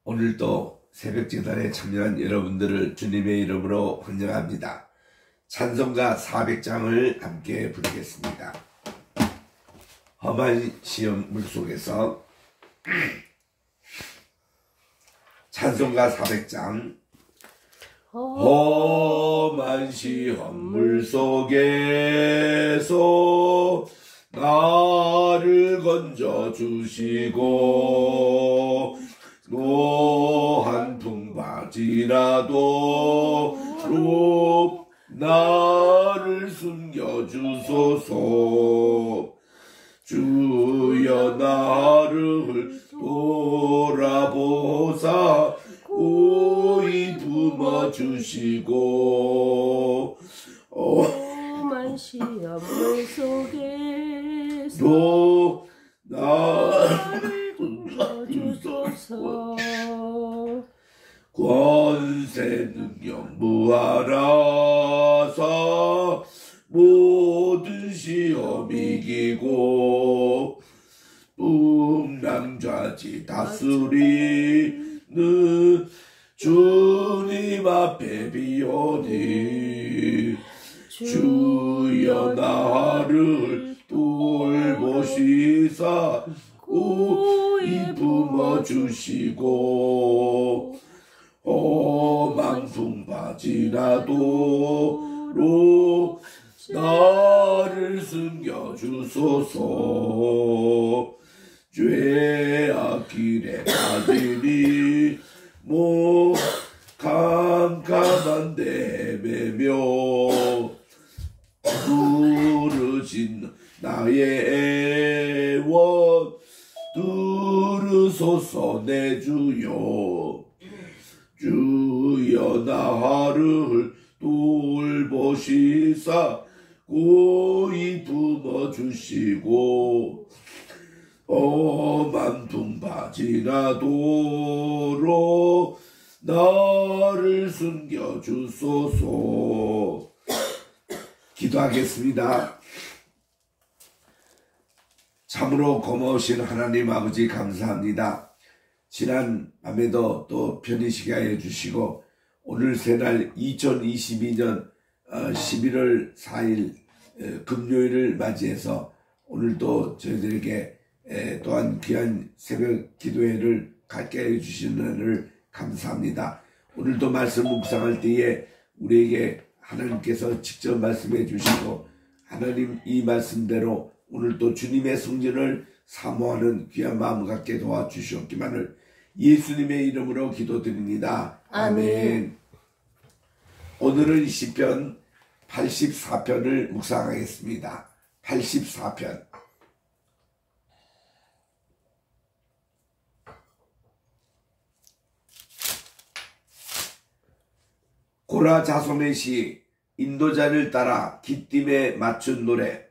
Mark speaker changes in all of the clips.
Speaker 1: 오늘도 새벽 제단에 참여한 여러분들을 주님의 이름으로 환영합니다. 찬송가 400장을 함께 부르겠습니다. 험한 시험 물속에서 찬송가 400장. 험한 시험 물속에서 나를 건져주시고 노한 풍바지라도 나를 숨겨주소서. 주여 나를 돌아보사 고이 품어주시고
Speaker 2: 험한 시험물 속에서 나를 품어주소서.
Speaker 1: 권세 능력 무하라사 모든 시험 이기고 풍랑좌지 다스리는 주님 앞에 비오니 주여 나를 돌보시사 고이 품어주시고 험한 풍바지라도 나를 숨겨주소서. 죄악 길에 빠지니 캄캄한데 헤매며 부르신 나의 애원 들으소서 내 주여. 주여 나를 돌보시사 고이 품어주시고 험한 풍바지라도로 나를 숨겨주소서. 기도하겠습니다. 참으로 고마우신 하나님 아버지 감사합니다. 지난 밤에도 또 편히쉬게 하여 주시고 오늘 새날 2022년 11월 4일 금요일을 맞이해서 오늘도 저희들에게 또한 귀한 새벽 기도회를 갖게 해 주시는 은혜를 감사합니다. 오늘도 말씀 묵상할 때에 우리에게 하나님께서 직접 말씀해 주시고 하나님 이 말씀대로 오늘도 주님의 성전을 사모하는 귀한 마음 갖게 도와주시옵기만을 예수님의 이름으로 기도드립니다. 아멘. 오늘은 시편 84편을 묵상하겠습니다. 84편. 고라 자손의 시, 인도자를 따라 기띔에 맞춘 노래.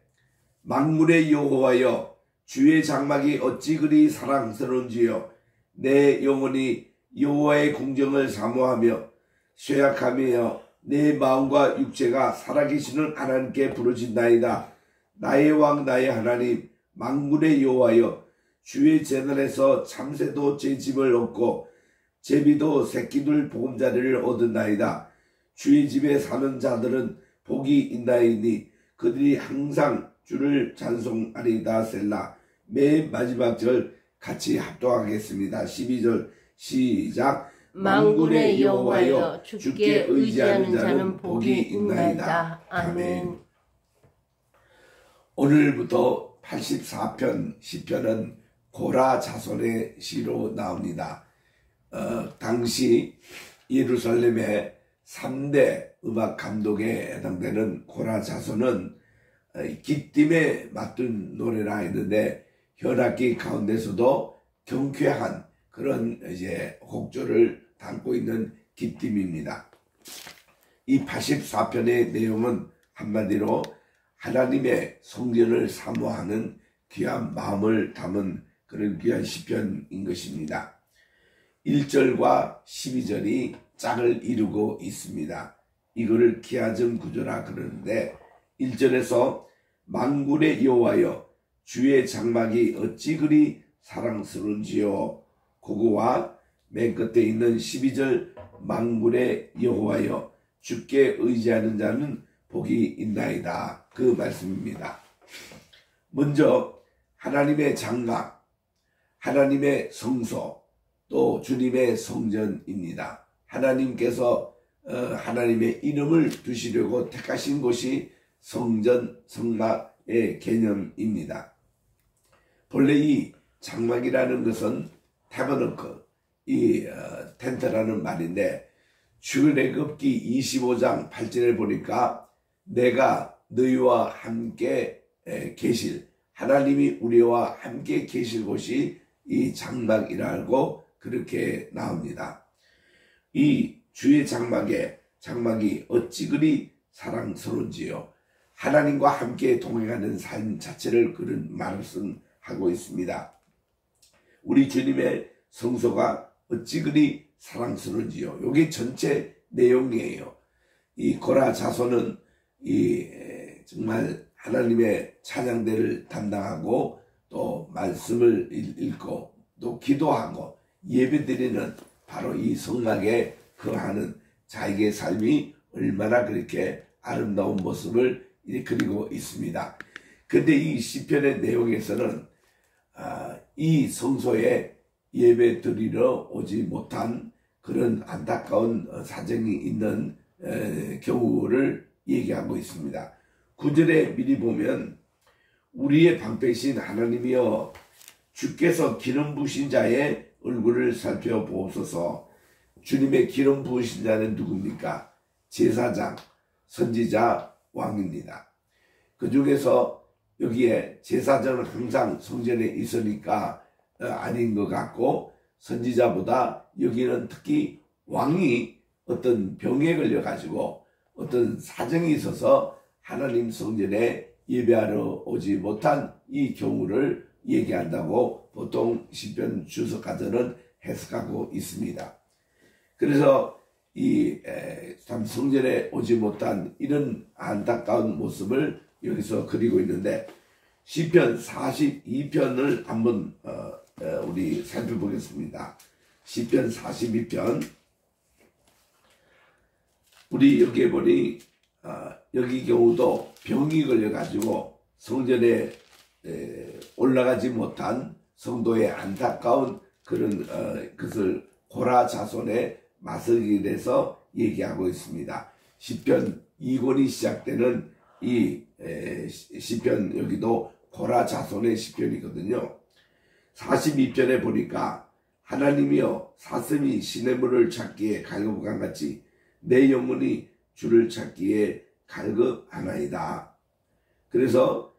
Speaker 1: 만군의 여호와여, 주의 장막이 어찌 그리 사랑스러운지요. 내 영혼이 여호와의 공정을 사모하며 쇠약하며 내 마음과 육체가 살아계시는 하나님께 부르짖나이다. 나의 왕 나의 하나님 만군의 여호와여, 주의 제단에서 참새도 제 집을 얻고 제비도 새끼들 보금자리를 얻은나이다. 주의 집에 사는 자들은 복이 있나이니 그들이 항상 주를 찬송하리이다. 셀라. 맨 마지막 절 같이 합동하겠습니다. 12절 시작.
Speaker 2: 만군의 여호와여, 주께 의지하는 자는 복이 있나이다. 아멘.
Speaker 1: 오늘부터 84편 시편은 고라 자손의 시로 나옵니다. 당시 예루살렘의 3대 음악 감독에 해당되는 고라 자손은 기띔에 맞춘 노래라 했는데 현악기 가운데서도 경쾌한 그런 이제 곡조를 담고 있는 기띔입니다. 이 84편의 내용은 한마디로 하나님의 성전을 사모하는 귀한 마음을 담은 그런 귀한 시편인 것입니다. 1절과 12절이 짝을 이루고 있습니다. 이거를 기하점 구조라 그러는데 1절에서 만군의 여호와여, 주의 장막이 어찌 그리 사랑스러운지요. 그거와 맨 끝에 있는 12절 만군의 여호와여 주께 의지하는 자는 복이 있나이다. 그 말씀입니다. 먼저 하나님의 장막, 하나님의 성소, 또 주님의 성전입니다. 하나님께서 하나님의 이름을 두시려고 택하신 곳이 성전, 성막의 개념입니다. 본래 이 장막이라는 것은 타버너클, 이 텐트라는 말인데 출애굽기 25장 8절에 보니까 내가 너희와 함께 계실, 하나님이 우리와 함께 계실 곳이 이 장막이라고 그렇게 나옵니다. 이 주의 장막이 어찌 그리 사랑스러운지요. 하나님과 함께 동행하는 삶 자체를 그런 말씀하고 있습니다. 우리 주님의 성소가 어찌 그리 사랑스러운지요. 이게 전체 내용이에요. 이 고라 자손은 정말 하나님의 찬양대를 담당하고 또 말씀을 읽고 또 기도하고 예배드리는 바로 이 성막에 거하는 자에게 삶이 얼마나 그렇게 아름다운 모습을 그리고 있습니다. 근데 이 시편의 내용에서는 이 성소에 예배 드리러 오지 못한 그런 안타까운 사정이 있는 경우를 얘기하고 있습니다. 9절에 미리 보면 우리의 방패신 하나님이여 주께서 기름 부으신 자의 얼굴을 살펴보소서. 주님의 기름 부으신 자는 누굽니까? 제사장, 선지자, 왕입니다. 그 중에서 여기에 제사장은 항상 성전에 있으니까 아닌 것 같고, 선지자보다 여기는 특히 왕이 어떤 병에 걸려가지고 어떤 사정이 있어서 하나님 성전에 예배하러 오지 못한 이 경우를 얘기한다고 보통 시편 주석가들은 해석하고 있습니다. 그래서 이 성전에 오지 못한 이런 안타까운 모습을 여기서 그리고 있는데, 시편 42편을 한번 우리 살펴보겠습니다. 시편 42편 우리 여기에 보니 여기 경우도 병이 걸려가지고 성전에 올라가지 못한 성도의 안타까운 그런 것을 고라 자손의 마석일에서 얘기하고 있습니다. 시편 2권이 시작되는 이 시편, 여기도 고라 자손의 시편이거든요. 42편에 보니까 하나님이여 사슴이 시냇물을 찾기에 갈급한같이 내 영혼이 주를 찾기에 갈급하나이다. 그래서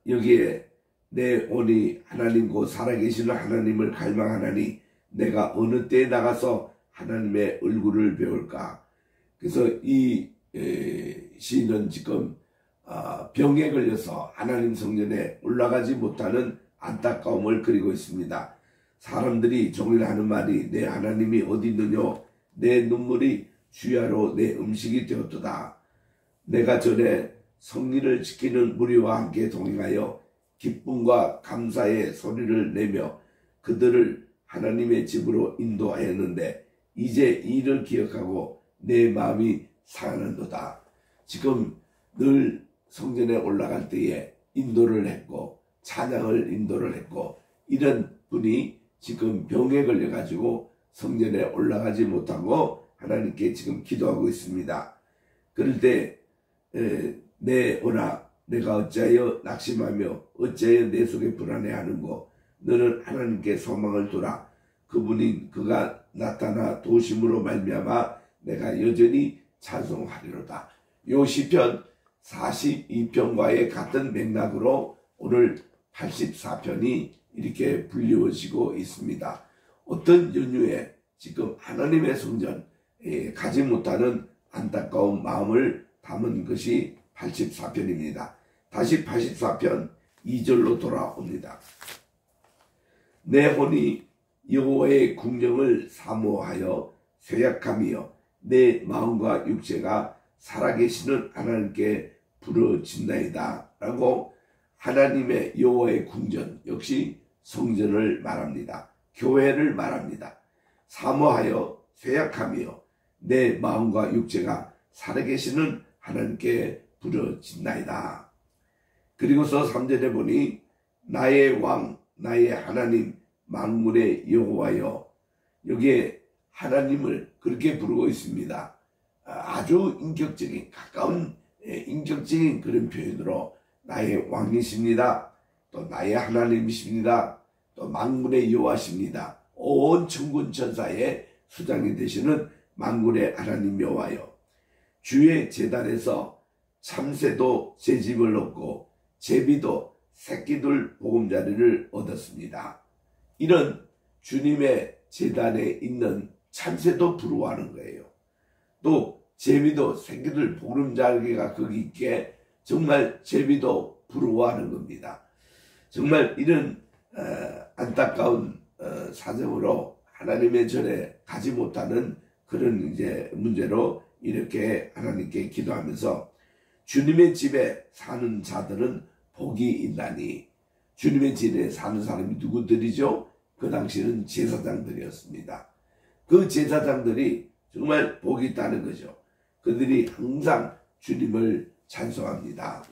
Speaker 1: 여기에 내 온이 하나님 곧 살아계시는 하나님을 갈망하나니 내가 어느 때에 나가서 하나님의 얼굴을 배울까. 그래서 이 시인은 지금 병에 걸려서 하나님 성전에 올라가지 못하는 안타까움을 그리고 있습니다. 사람들이 종일 하는 말이 내 하나님이 어디 있느냐, 내 눈물이 주야로 내 음식이 되었도다. 내가 전에 성리를 지키는 무리와 함께 동행하여 기쁨과 감사의 소리를 내며 그들을 하나님의 집으로 인도하였는데 이제 이를 기억하고 내 마음이 상하는도다. 지금 늘 성전에 올라갈 때에 인도를 했고 찬양을 인도를 했고 이런 분이 지금 병에 걸려가지고 성전에 올라가지 못하고 하나님께 지금 기도하고 있습니다. 그럴 때 내 오라 내가 어찌하여 낙심하며 어찌하여 내 속에 불안해하는고 너는 하나님께 소망을 두라. 그가 나타나 도심으로 말미암아 내가 여전히 찬송하리로다. 요 시편 42편과의 같은 맥락으로 오늘 84편이 이렇게 불리워지고 있습니다. 어떤 연유에 지금 하나님의 성전에 가지 못하는 안타까운 마음을 담은 것이 84편입니다. 다시 84편 2절로 돌아옵니다. 내 혼이 여호와의 궁정을 사모하여 쇠약함이여 내 마음과 육체가 살아계시는 하나님께 부르짖나이다 라고 하나님의 여호와의 궁전, 역시 성전을 말합니다. 교회를 말합니다. 사모하여 쇠약하며 내 마음과 육체가 살아계시는 하나님께 부르짖나이다. 그리고서 3절에 보니 나의 왕 나의 하나님 만군의 여호와여, 여기에 하나님을 그렇게 부르고 있습니다. 아주 인격적인 가까운 인격적인 그런 표현으로 나의 왕이십니다. 또 나의 하나님이십니다. 또 만군의 여호와십니다. 온 천군 천사의 수장이 되시는 만군의 하나님 여호와여, 주의 제단에서 참새도 제 집을 얻고 제비도 새끼들 보금자리를 얻었습니다. 이런 주님의 제단에 있는 참새도 부러워하는 거예요. 또 제비도 새끼들 보금자리가 거기 있게 정말 제비도 부러워하는 겁니다. 정말 이런 안타까운 사정으로 하나님의 절에 가지 못하는 그런 이제 문제로 이렇게 하나님께 기도하면서 주님의 집에 사는 자들은 복이 있나니, 주님의 집에 사는 사람이 누구들이죠? 그 당시는 제사장들이었습니다. 그 제사장들이 정말 복이 있다는 거죠. 그들이 항상 주님을 찬송합니다.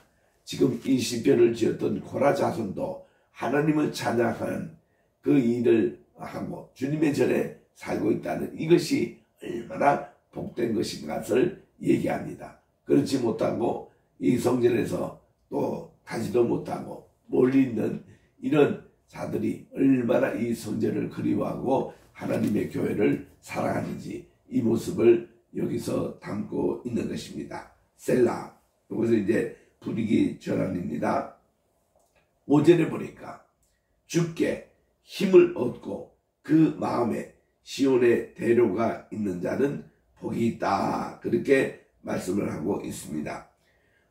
Speaker 1: 지금 이 시편을 지었던 고라 자손도 하나님을 찬양하는 그 일을 하고 주님의 절에 살고 있다는 이것이 얼마나 복된 것인 것을 얘기합니다. 그렇지 못하고 이 성전에서 또 가지도 못하고 멀리 있는 이런 자들이 얼마나 이 성전을 그리워하고 하나님의 교회를 사랑하는지 이 모습을 여기서 담고 있는 것입니다. 셀라. 여기서 이제 분위기 전환입니다. 5절에 보니까 주께 힘을 얻고 그 마음에 시온의 대로가 있는 자는 복이 있다. 그렇게 말씀을 하고 있습니다.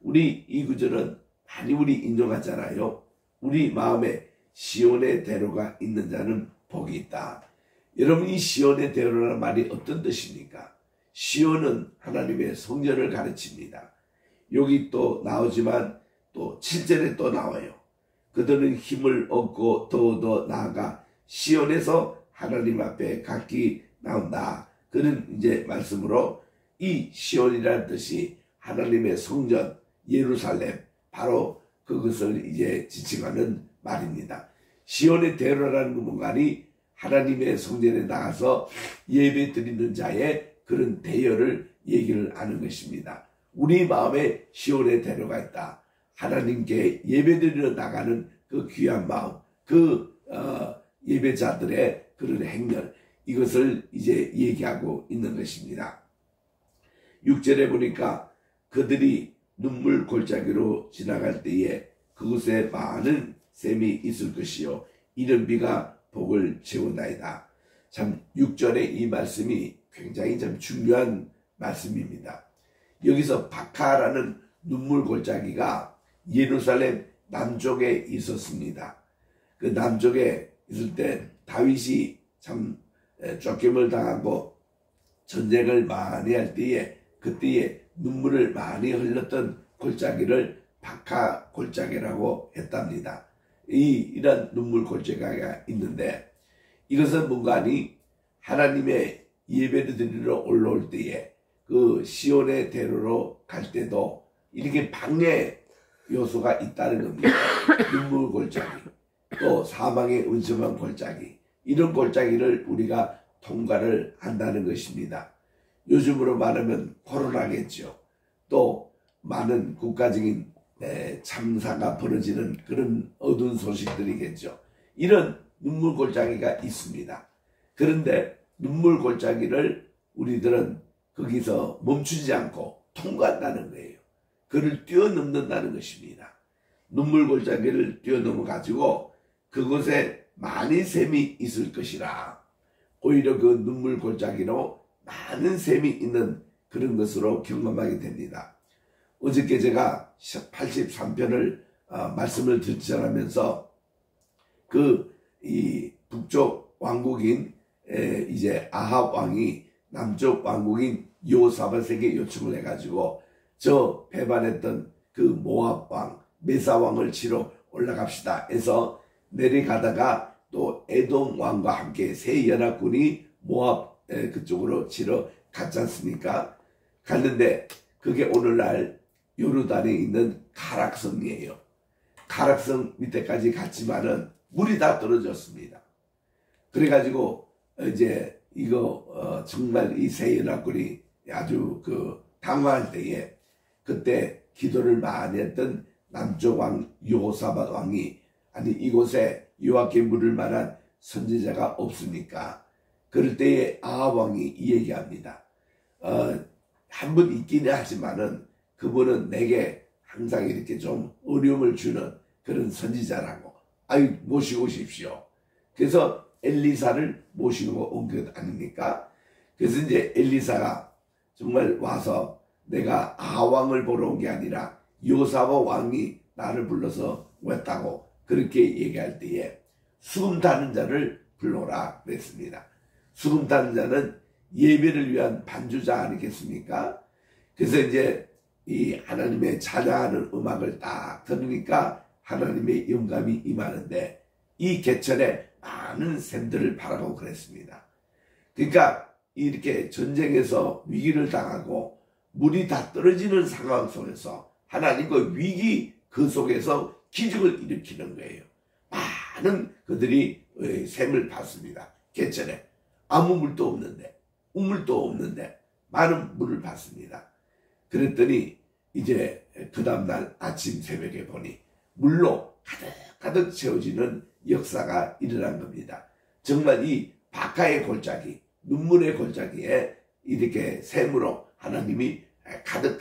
Speaker 1: 우리 이 구절은 많이 우리 인정하잖아요. 우리 마음에 시온의 대로가 있는 자는 복이 있다. 여러분, 이 시온의 대로라는 말이 어떤 뜻입니까? 시온은 하나님의 성전을 가르칩니다. 여기 또 나오지만 또 7절에 또 나와요. 그들은 힘을 얻고 더더 나아가 시온에서 하나님 앞에 각기 나온다. 그런 이제 말씀으로 이 시온이라는 뜻이 하나님의 성전 예루살렘, 바로 그것을 이제 지칭하는 말입니다. 시온의 대로라는 공간이 하나님의 성전에 나가서 예배 드리는 자의 그런 대여를 얘기를 하는 것입니다. 우리 마음에 시온의 대로가 있다. 하나님께 예배 드리러 나가는 그 귀한 마음, 그 예배자들의 그런 행렬, 이것을 이제 얘기하고 있는 것입니다. 6절에 보니까 그들이 눈물 골짜기로 지나갈 때에 그곳에 많은 샘이 있을 것이요 이른 비가 복을 채우나이다. 참 6절의 이 말씀이 굉장히 참 중요한 말씀입니다. 여기서 바카라는 눈물 골짜기가 예루살렘 남쪽에 있었습니다. 그 남쪽에 있을 때 다윗이 참 쫓김을 당하고 전쟁을 많이 할 때에 그때에 눈물을 많이 흘렸던 골짜기를 바카 골짜기라고 했답니다. 이런 눈물 골짜기가 있는데 이것은 뭔가 하니 하나님의 예배를 드리러 올라올 때에 그 시온의 대로로 갈 때도 이렇게 방해 요소가 있다는 겁니다. 눈물 골짜기, 또 사망의 은sem한 골짜기, 이런 골짜기를 우리가 통과를 한다는 것입니다. 요즘으로 말하면 코로나겠죠. 또 많은 국가적인 참사가 벌어지는 그런 어두운 소식들이겠죠. 이런 눈물 골짜기가 있습니다. 그런데 눈물 골짜기를 우리들은 거기서 멈추지 않고 통과한다는 거예요. 그를 뛰어넘는다는 것입니다. 눈물 골짜기를 뛰어넘어 가지고 그곳에 많은 샘이 있을 것이라. 오히려 그 눈물 골짜기로 많은 샘이 있는 그런 것으로 경험하게 됩니다. 어저께 제가 83편을 말씀을 전하면서 이 북쪽 왕국인 이제 아합 왕이 남쪽 왕국인 여호사밧에게 요청을 해가지고 저 배반했던 그 모압 왕 메사 왕을 치러 올라갑시다 해서 내려가다가 또 에돔 왕과 함께 세 연합군이 모압 그쪽으로 치러 갔지 않습니까? 갔는데 그게 오늘날 요르단에 있는 가락성이에요. 가락성 밑에까지 갔지만은 물이 다 떨어졌습니다. 그래가지고 이제 이거 정말 이 세 연합군이 아주 당황할 때에 그때 기도를 많이 했던 남쪽 왕 여호사밧 왕이 아니 이곳에 여호와께 물을 만한 선지자가 없으니까 그럴 때에 아합 왕이 이 얘기합니다. 한 분 있기는 하지만은 그분은 내게 항상 이렇게 좀 어려움을 주는 그런 선지자라고 모시고 오십시오. 그래서 엘리사를 모시고 온 것 아닙니까? 그래서 이제 엘리사가 정말 와서 내가 아합 왕을 보러 온 게 아니라 여호사밧 왕이 나를 불러서 왔다고 그렇게 얘기할 때에 수금 타는 자를 불러라 그랬습니다. 수금 타는 자는 예배를 위한 반주자 아니겠습니까? 그래서 이제 이 하나님의 찬양하는 음악을 딱 들으니까 하나님의 영감이 임하는데 이 개천에 많은 샘들을 바라고 그랬습니다. 그러니까 이렇게 전쟁에서 위기를 당하고 물이 다 떨어지는 상황 속에서 하나님과 위기 그 속에서 기적을 일으키는 거예요. 많은 그들이 샘을 봤습니다. 개천에 아무 물도 없는데 우물도 없는데 많은 물을 봤습니다. 그랬더니 이제 그 다음날 아침 새벽에 보니 물로 가득 채워지는 역사가 일어난 겁니다. 정말 이 바카의 골짜기, 눈물의 골짜기에 이렇게 샘으로 하나님이 가득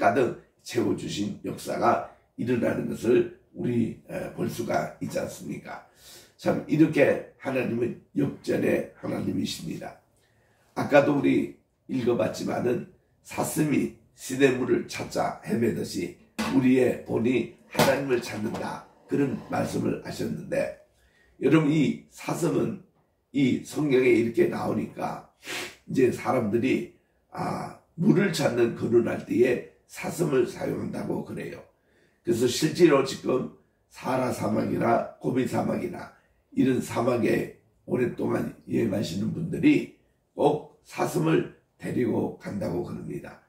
Speaker 1: 채워주신 역사가 일어나는 것을 우리 볼 수가 있지 않습니까? 참 이렇게 하나님은 역전의 하나님이십니다. 아까도 우리 읽어봤지만은 사슴이 시냇물을 찾자 헤매듯이 우리의 본이 하나님을 찾는다 그런 말씀을 하셨는데 여러분 이 사슴은 이 성경에 이렇게 나오니까 이제 사람들이 물을 찾는 거론할 때에 사슴을 사용한다고 그래요. 그래서 실제로 지금 사하라 사막이나 고비 사막이나 이런 사막에 오랫동안 여행하시는 분들이 꼭 사슴을 데리고 간다고 그럽니다.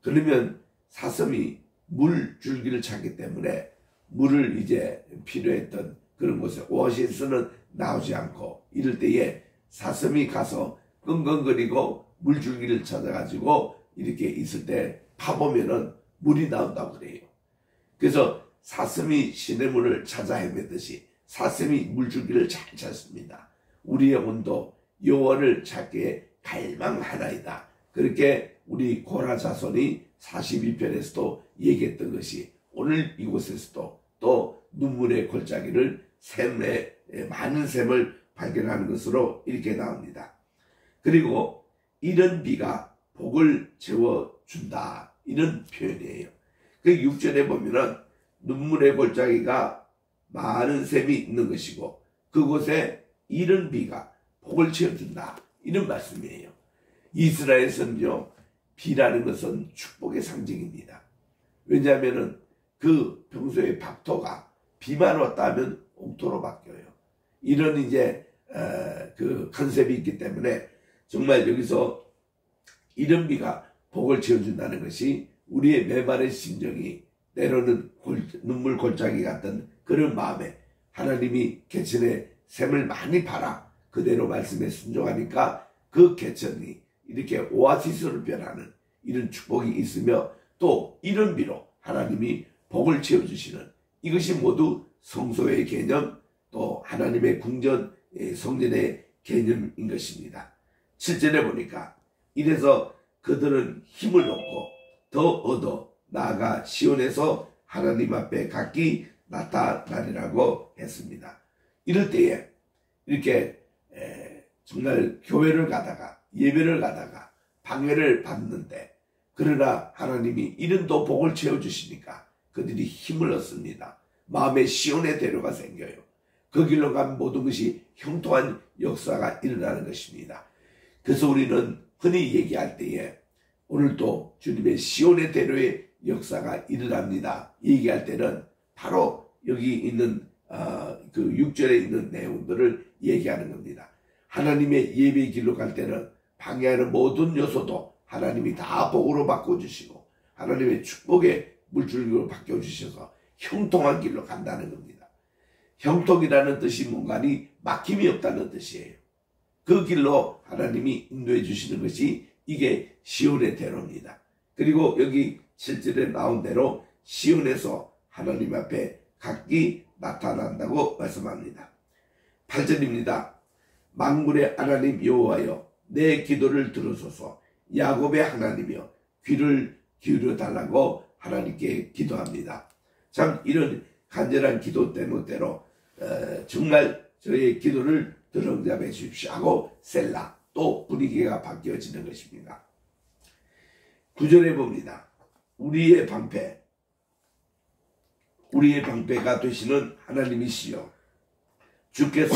Speaker 1: 그러면 사슴이 물줄기를 찾기 때문에 물을 이제 필요했던 그런 곳에 오아시스는 나오지 않고 이럴 때에 사슴이 가서 끙끙거리고 물줄기를 찾아가지고 이렇게 있을 때 파보면은 물이 나온다고 그래요. 그래서 사슴이 시냇물을 찾아 헤매듯이 사슴이 물줄기를 잘 찾습니다. 우리의 혼도 여호와를 찾기에 갈망하나이다. 그렇게 우리 고라 자손이 42편에서도 얘기했던 것이 오늘 이곳에서도 또 눈물의 골짜기를 샘에 많은 샘을 발견하는 것으로 이렇게 나옵니다. 그리고 이런 비가 복을 채워준다 이런 표현이에요. 그 6절에 보면은 눈물의 골짜기가 많은 샘이 있는 것이고 그곳에 이런 비가 복을 채워준다 이런 말씀이에요. 이스라엘에서는요 비라는 것은 축복의 상징입니다. 왜냐하면은 그 평소에 박토가 비만 왔다 하면 옥토로 바뀌어요. 이런 이제 그 컨셉이 있기 때문에 정말 여기서 이런 비가 복을 채워준다는 것이 우리의 메마른 심정이 때로는 눈물 골짜기 같은 그런 마음에 하나님이 개천에 샘을 많이 봐라 그대로 말씀에 순종하니까 그 개천이 이렇게 오아시스로 변하는 이런 축복이 있으며 또 이런 비로 하나님이 복을 채워주시는 이것이 모두 성소의 개념 또 하나님의 궁전 성전의 개념인 것입니다. 7절에 보니까 이래서 그들은 힘을 얻고 더 얻어 나아가 시온에서 하나님 앞에 각기 나타나리라고 했습니다. 이럴 때에 이렇게 정말 교회를 가다가 예배를 가다가 방해를 받는데 그러나 하나님이 이런 또 복을 채워주시니까 그들이 힘을 얻습니다. 마음의 시온의 대로가 생겨요. 그 길로 가면 모든 것이 형통한 역사가 일어나는 것입니다. 그래서 우리는 흔히 얘기할 때에 오늘도 주님의 시온의 대로의 역사가 일어납니다. 얘기할 때는 바로 여기 있는 그 6절에 있는 내용들을 얘기하는 겁니다. 하나님의 예배 길로 갈 때는 방해하는 모든 요소도 하나님이 다 복으로 바꿔주시고 하나님의 축복의 물줄기로 바꿔주셔서 형통한 길로 간다는 겁니다. 형통이라는 뜻이 뭔가니 막힘이 없다는 뜻이에요. 그 길로 하나님이 인도해 주시는 것이 이게 시온의 대로입니다. 그리고 여기 7절에 나온 대로 시온에서 하나님 앞에 각기 나타난다고 말씀합니다. 8절입니다. 만군의 하나님 여호와여 내 기도를 들으소서. 야곱의 하나님이여 귀를 기울여 달라고 하나님께 기도합니다. 참 이런 간절한 기도 때문대로 정말 저의 기도를 들응답해 주십시오 하고 셀라 또 분위기가 바뀌어지는 것입니다. 9절에 봅니다. 우리의 방패가 되시는 하나님이시여 주께서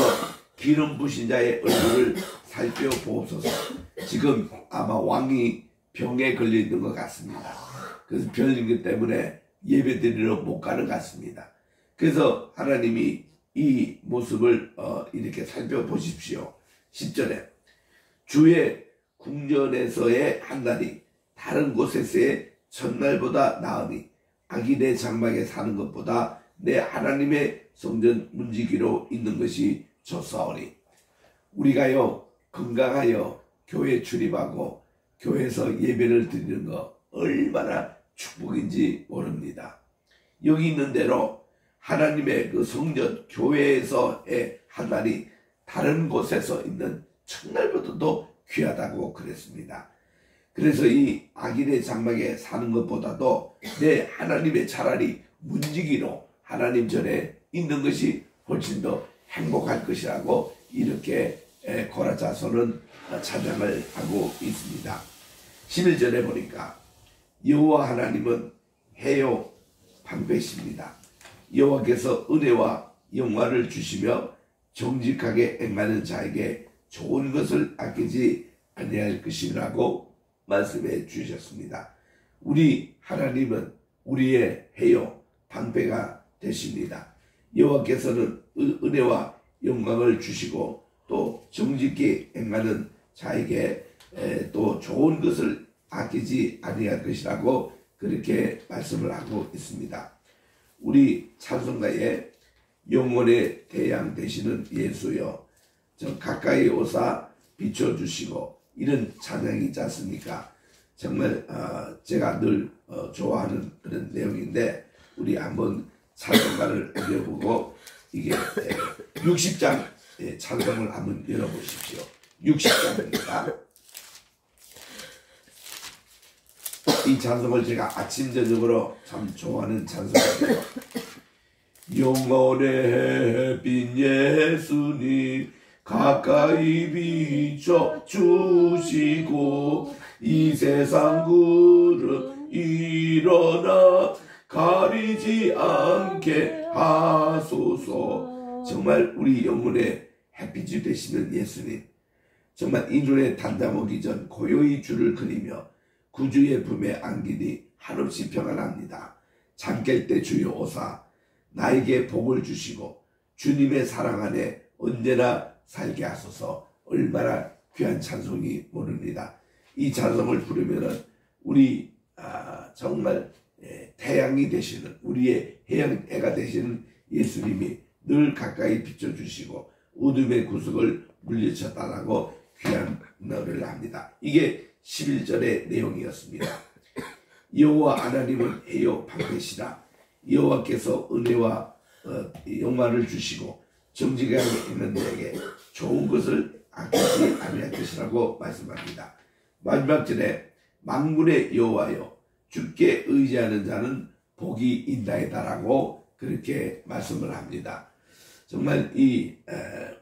Speaker 1: 기름 부신 자의 얼굴을 살펴보옵소서. 지금 아마 왕이 병에 걸려 있는 것 같습니다. 그래서 병인 것 때문에 예배드리러 못 가는 것 같습니다. 그래서 하나님이 이 모습을 이렇게 살펴보십시오. 10절에 주의 궁전에서의 한 날이 다른 곳에서의 첫날보다 나으니 악인의 장막에 사는 것보다 내 하나님의 성전 문지기로 있는 것이 좋사오니. 우리가요 건강하여 교회 출입하고 교회에서 예배를 드리는 거 얼마나 축복인지 모릅니다. 여기 있는 대로 하나님의 그 성전 교회에서의 한 날이 다른 곳에서 있는 첫날보다도 귀하다고 그랬습니다. 그래서 이 악인의 장막에 사는 것보다도 내 하나님의 차라리 문지기로 하나님 전에 있는 것이 훨씬 더 행복할 것이라고 이렇게 고라자서는 찬양을 하고 있습니다. 11절에 보니까 여호와 하나님은 해요 방패십니다. 여호와께서 은혜와 영화를 주시며 정직하게 행하는 자에게 좋은 것을 아끼지 아니할 것이라고 말씀해 주셨습니다. 우리 하나님은 우리의 해요 방패가 되십니다. 여호와께서는 은혜와 영광을 주시고 또 정직히 행하는 자에게 또 좋은 것을 아끼지 아니할 것이라고 그렇게 말씀을 하고 있습니다. 우리 찬송가에 영혼의 태양 되시는 예수여 저 가까이 오사 비춰주시고 이런 찬양이 있지 않습니까? 정말 제가 늘 좋아하는 그런 내용인데 우리 한번 찬송가를 읽어보고 이게 60장 찬송을 한번 열어보십시오. 60장입니다. 이 찬송을 제가 아침 저녁으로 참 좋아하는 찬송이에요. 영혼의 햇빛 예수님 가까이 비춰주시고 이 세상 구름 일어나 가리지 않게 하소서. 정말 우리 영혼의 햇빛이 되시는 예수님, 정말 이 눈에 단잠오기 전 고요히 주를 그리며 구주의 품에 안기니 한없이 평안합니다. 잠 깰 때 주여 오사 나에게 복을 주시고 주님의 사랑 안에 언제나 살게 하소서. 얼마나 귀한 찬송이 모릅니다. 이 찬송을 부르면은 우리 정말 태양이 되시는 우리의 해가 되시는 예수님이 늘 가까이 비춰주시고 어둠의 구석을 물리쳐 달라고 귀한 노래를 합니다. 이게 11절의 내용이었습니다. 여호와 하나님은 해요 방패시라. 여호와께서 은혜와 영광을 주시고 정직하게 있는 자에게 좋은 것을 아끼지 아니할 것이라고 말씀합니다. 마지막 절에 만군의 여호와여 주께 의지하는 자는 복이 있나이다라고 그렇게 말씀을 합니다. 정말 이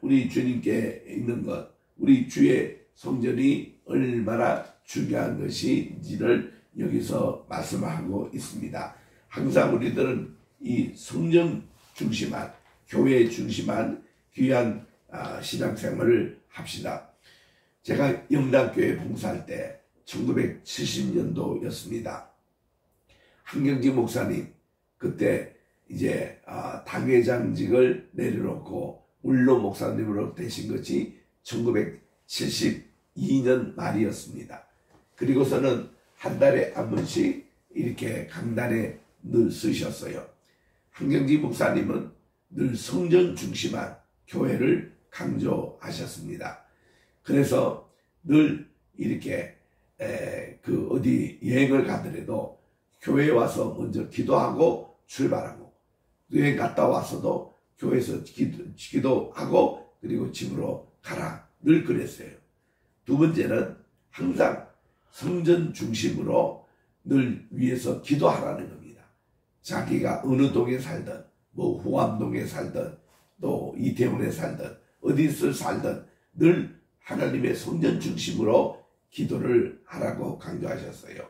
Speaker 1: 우리 주님께 있는 것, 우리 주의 성전이 얼마나 중요한 것인지를 여기서 말씀하고 있습니다. 항상 우리들은 이 성전 중심한 교회 중심한 귀한 신앙생활을 합시다. 제가 영락교회 봉사할 때 1970년도였습니다. 한경지 목사님 그때 이제 당회장직을 내려놓고 울로 목사님으로 되신 것이 1972년 말이었습니다. 그리고서는 한 달에 한 번씩 이렇게 강단에 늘 쓰셨어요. 한경지 목사님은 늘 성전 중심한 교회를 강조하셨습니다. 그래서 늘 이렇게 어디 여행을 가더라도 교회에 와서 먼저 기도하고 출발하고, 여행 갔다 와서도 교회에서 기도하고 그리고 집으로 가라, 늘 그랬어요. 두 번째는 항상 성전 중심으로 늘 위에서 기도하라는 겁니다. 자기가 어느 동에 살든, 뭐 후암동에 살든 또 이태원에 살든 어디서 살든 늘 하나님의 성전 중심으로 기도를 하라고 강조하셨어요.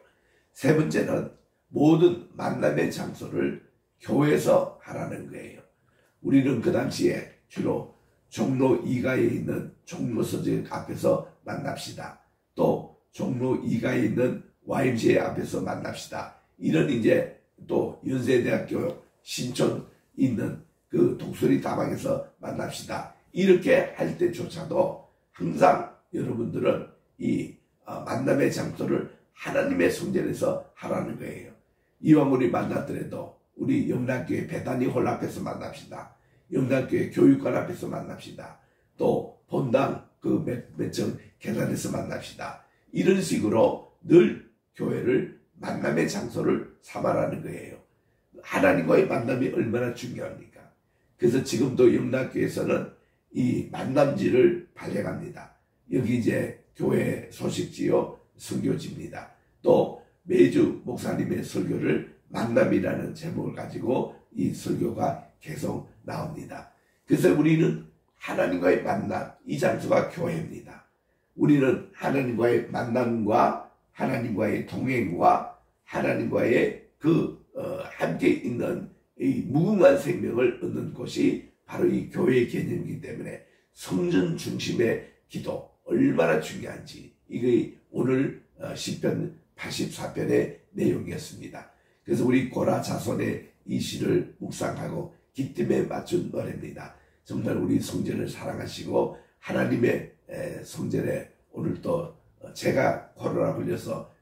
Speaker 1: 세 번째는 모든 만남의 장소를 교회에서 하라는 거예요. 우리는 그 당시에 주로 종로 2가에 있는 종로서적 앞에서 만납시다. 또 종로 2가에 있는 YMCA 앞에서 만납시다. 이런 이제 또 연세대학교 신촌 있는 그 독수리 다방에서 만납시다. 이렇게 할 때조차도 항상 여러분들은 이 만남의 장소를 하나님의 성전에서 하라는 거예요. 이왕 우리 만났더라도 우리 영락교회 베다니 홀 앞에서 만납시다. 영락교회 교육관 앞에서 만납시다. 또 본당 그 몇 층 계단에서 만납시다. 이런 식으로 늘 교회를 만남의 장소를 삼아라는 거예요. 하나님과의 만남이 얼마나 중요합니까? 그래서 지금도 영락교회에서는 이 만남지를 발행합니다. 여기 이제 교회 소식지요, 선교지입니다. 또 매주 목사님의 설교를 만남이라는 제목을 가지고 이 설교가 계속 나옵니다. 그래서 우리는 하나님과의 만남, 이 장소가 교회입니다. 우리는 하나님과의 만남과 하나님과의 동행과 하나님과의 함께 있는 이 무궁한 생명을 얻는 곳이 바로 이 교회의 개념이기 때문에 성전 중심의 기도 얼마나 중요한지, 이게 오늘 시편 84편의 내용이었습니다. 그래서 우리 고라 자손의 이 시를 묵상하고 기쁨에 맞춘 노래입니다. 정말 우리 성전을 사랑하시고 하나님의 성전에 오늘 또 제가 코로나 걸려서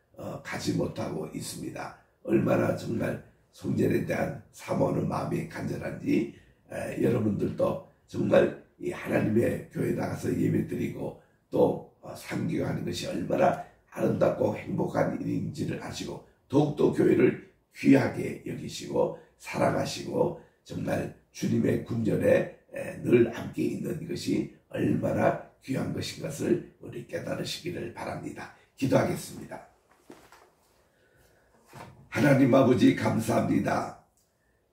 Speaker 1: 가지 못하고 있습니다. 얼마나 정말 성전에 대한 사모하는 마음이 간절한지 여러분들도 정말 이 하나님의 교회에 나가서 예배드리고 또 상기하는 것이 얼마나 아름답고 행복한 일인지를 아시고 더욱더 교회를 귀하게 여기시고 사랑하시고 정말 주님의 군전에 늘 함께 있는 것이 얼마나 귀한 것인 것을 우리 깨달으시기를 바랍니다. 기도하겠습니다. 하나님 아버지 감사합니다.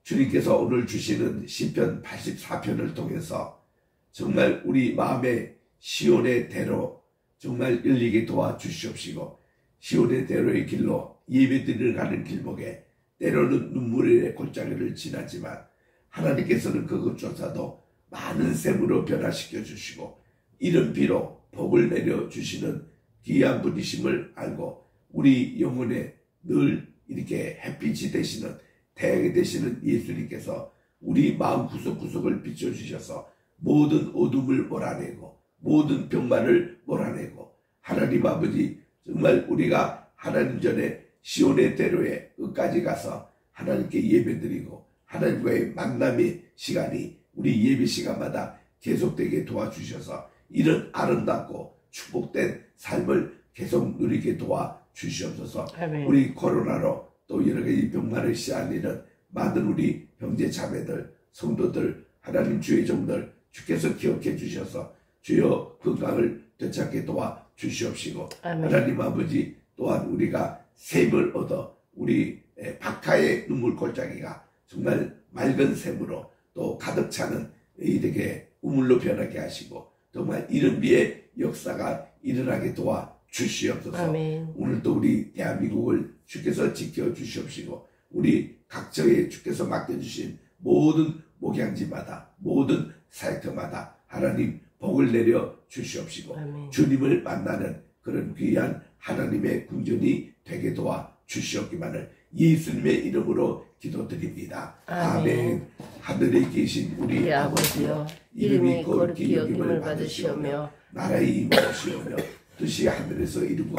Speaker 1: 주님께서 오늘 주시는 시편 84편을 통해서 정말 우리 마음의 시온의 대로 정말 열리게 도와주시옵시고, 시온의 대로의 길로 예배드리러 가는 길목에 때로는 눈물의 골짜기를 지나지만 하나님께서는 그것조차도 많은 샘으로 변화시켜 주시고 이른 비로 복을 내려주시는 귀한 분이심을 알고 우리 영혼에 늘 이렇게 햇빛이 되시는 태양이 되시는 예수님께서 우리 마음 구석구석을 비춰주셔서 모든 어둠을 몰아내고 모든 병만을 몰아내고 하나님 아버지 정말 우리가 하나님 전에 시온의 대로에 끝까지 가서 하나님께 예배드리고 하나님과의 만남의 시간이 우리 예배 시간마다 계속되게 도와주셔서 이런 아름답고 축복된 삶을 계속 누리게 도와주시옵소서. 아멘. 우리 코로나로 또 여러 가지 병만을 시달리는 많은 우리 형제 자매들 성도들 하나님 주의 종들 주께서 기억해 주셔서 주여 건강을 되찾게 도와주시옵시고 하나님 아버지 또한 우리가 샘을 얻어 우리 박하의 눈물 골짜기가 정말 맑은 샘으로 또 가득 차는 이렇게 우물로 변하게 하시고 정말 이른 비의 역사가 일어나게 도와주시옵소서. 아멘. 오늘도 우리 대한민국을 주께서 지켜주시옵시고 우리 각처에 주께서 맡겨주신 모든 목양지마다 모든 사역터마다 하나님 복을 내려 주시옵시고 아멘. 주님을 만나는 그런 귀한 하나님의 궁전이 되게 도와주시옵기만을 예수님의 이름으로 기도드립니다.
Speaker 2: 아멘.
Speaker 1: 아멘. 하늘에 계신 우리
Speaker 2: 우리
Speaker 1: 아버지여,
Speaker 2: 아버지여,
Speaker 1: 이름이 거룩히 여김을 받으시오며 나라의 임하시오며 뜻이 하늘에서 이루고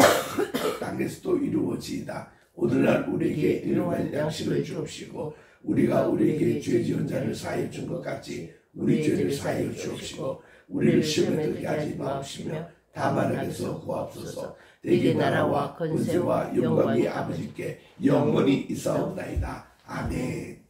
Speaker 1: 땅에서도 이루어지이다. 오늘날 우리에게 일용할 양식을 주옵시고 우리가 우리에게 죄 지은 자를 사하여 준 것 같이 우리 죄를 사하여 주옵시고 우리를 시험에 들게 하지 마옵시며 다만 악에서 구하옵소서. 대개 나라와 권세와 영광이 아버지께 영원히 있사옵나이다. 아멘.